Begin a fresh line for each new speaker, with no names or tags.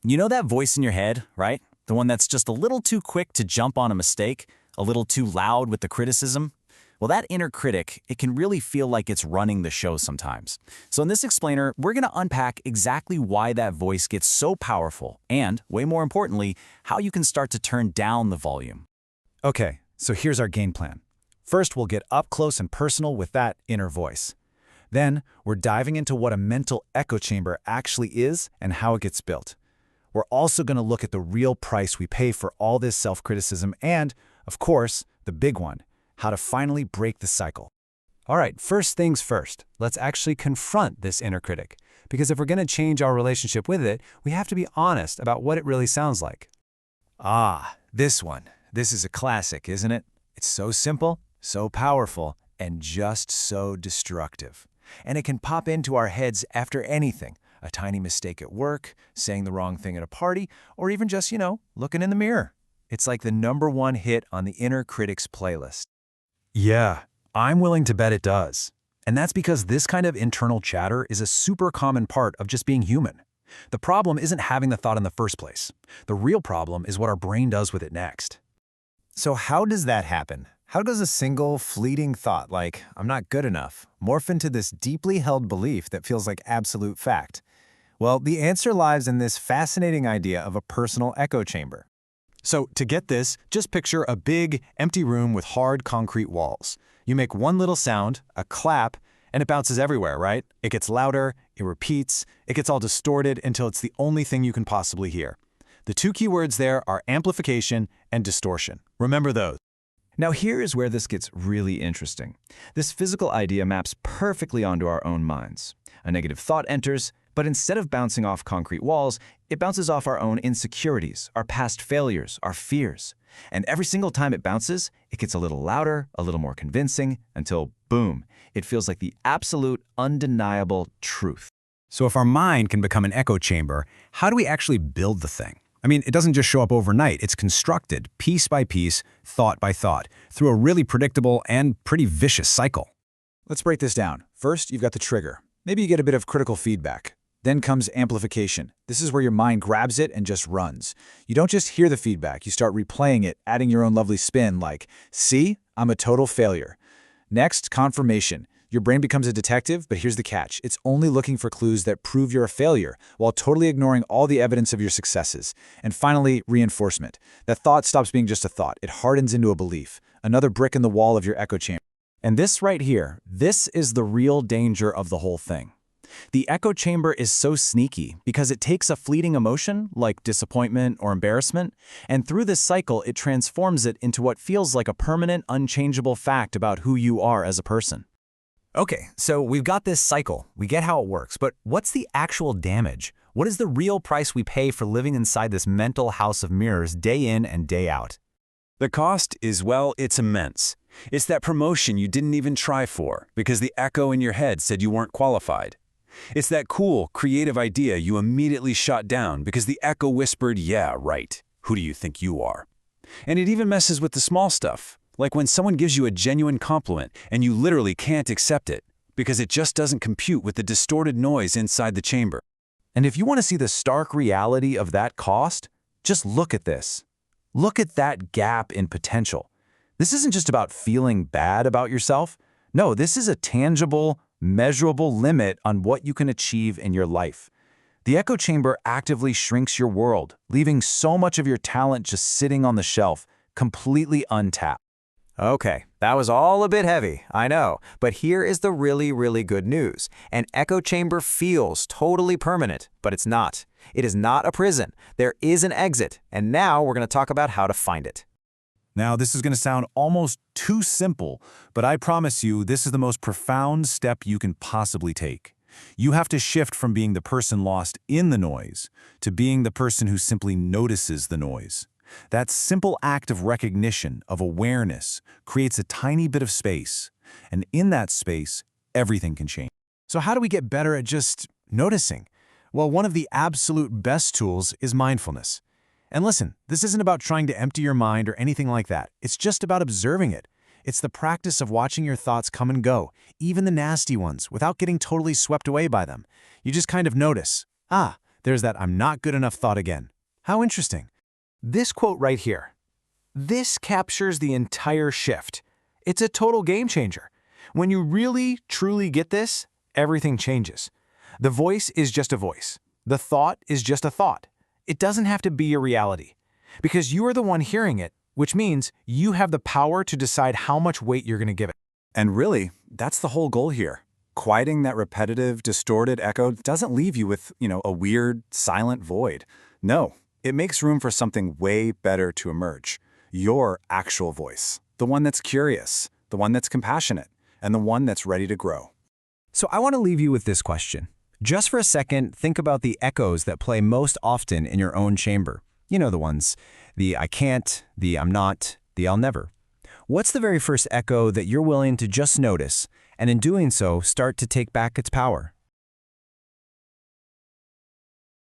You know that voice in your head, right? The one that's just a little too quick to jump on a mistake, a little too loud with the criticism? Well, that inner critic, it can really feel like it's running the show sometimes. So in this explainer, we're going to unpack exactly why that voice gets so powerful and, way more importantly, how you can start to turn down the volume.
Okay, so here's our game plan. First, we'll get up close and personal with that inner voice. Then, we're diving into what a mental echo chamber actually is and how it gets built. We're also going to look at the real price we pay for all this self-criticism and, of course, the big one, how to finally break the cycle. All right, first things first, let's actually confront this inner critic, because if we're going to change our relationship with it, we have to be honest about what it really sounds like. This one. This is a classic, isn't it? It's so simple, so powerful, and just so destructive. And it can pop into our heads after anything, a tiny mistake at work, saying the wrong thing at a party, or even just, looking in the mirror. It's like the #1 hit on the inner critic's playlist. Yeah, I'm willing to bet it does. And that's because this kind of internal chatter is a super common part of just being human. The problem isn't having the thought in the first place. The real problem is what our brain does with it next.
So how does that happen? How does a single, fleeting thought like, I'm not good enough, morph into this deeply held belief that feels like absolute fact? Well, the answer lies in this fascinating idea of a personal echo chamber. So to get this, just picture a big, empty room with hard concrete walls. You make one little sound, a clap, and it bounces everywhere, right? It gets louder, it repeats, it gets all distorted until it's the only thing you can possibly hear. The two key words there are amplification and distortion. Remember those. Now here is where this gets really interesting. This physical idea maps perfectly onto our own minds. A negative thought enters, but instead of bouncing off concrete walls, it bounces off our own insecurities, our past failures, our fears. And every single time it bounces, it gets a little louder, a little more convincing, until boom, it feels like the absolute, undeniable truth.
So if our mind can become an echo chamber, how do we actually build the thing? I mean, it doesn't just show up overnight. It's constructed, piece by piece, thought by thought, through a really predictable and pretty vicious cycle.
Let's break this down. First, you've got the trigger. Maybe you get a bit of critical feedback. Then comes amplification. This is where your mind grabs it and just runs. You don't just hear the feedback, you start replaying it, adding your own lovely spin like, see, I'm a total failure. Next, confirmation. Your brain becomes a detective, but here's the catch. It's only looking for clues that prove you're a failure, while totally ignoring all the evidence of your successes. And finally, reinforcement. That thought stops being just a thought. It hardens into a belief. Another brick in the wall of your echo chamber.
And this right here, this is the real danger of the whole thing. The echo chamber is so sneaky because it takes a fleeting emotion, like disappointment or embarrassment, and through this cycle, it transforms it into what feels like a permanent, unchangeable fact about who you are as a person.
Okay, so we've got this cycle. We get how it works, but what's the actual damage? What is the real price we pay for living inside this mental house of mirrors day in and day out?
The cost is, well, it's immense. It's that promotion you didn't even try for because the echo in your head said you weren't qualified. It's that cool, creative idea you immediately shot down because the echo whispered, yeah, right. Who do you think you are? And it even messes with the small stuff. Like when someone gives you a genuine compliment and you literally can't accept it because it just doesn't compute with the distorted noise inside the chamber.
And if you want to see the stark reality of that cost, just look at this. Look at that gap in potential. This isn't just about feeling bad about yourself. No, this is a tangible, measurable limit on what you can achieve in your life. The echo chamber actively shrinks your world, leaving so much of your talent just sitting on the shelf, completely untapped.
Okay, that was all a bit heavy, I know, but here is the really, really good news. An echo chamber feels totally permanent, but it's not. It is not a prison. There is an exit, and now we're going to talk about how to find it.
Now, this is going to sound almost too simple, but I promise you this is the most profound step you can possibly take. You have to shift from being the person lost in the noise to being the person who simply notices the noise. That simple act of recognition, of awareness, creates a tiny bit of space, and in that space, everything can change.
So how do we get better at just noticing? Well, one of the absolute best tools is mindfulness. And listen, this isn't about trying to empty your mind or anything like that. It's just about observing it. It's the practice of watching your thoughts come and go, even the nasty ones, without getting totally swept away by them. You just kind of notice, there's that I'm not good enough thought again. How interesting. This quote right here. This captures the entire shift. It's a total game changer. When you really, truly get this, everything changes. The voice is just a voice. The thought is just a thought. It doesn't have to be a reality. Because you are the one hearing it, which means you have the power to decide how much weight you're going to give it.
And really, that's the whole goal here. Quieting that repetitive, distorted echo doesn't leave you with, a weird, silent void. No, it makes room for something way better to emerge. Your actual voice. The one that's curious, the one that's compassionate, and the one that's ready to grow.
So I want to leave you with this question. Just for a second, think about the echoes that play most often in your own chamber. You know the ones. The I can't, the I'm not, the I'll never. What's the very first echo that you're willing to just notice, and in doing so, start to take back its power?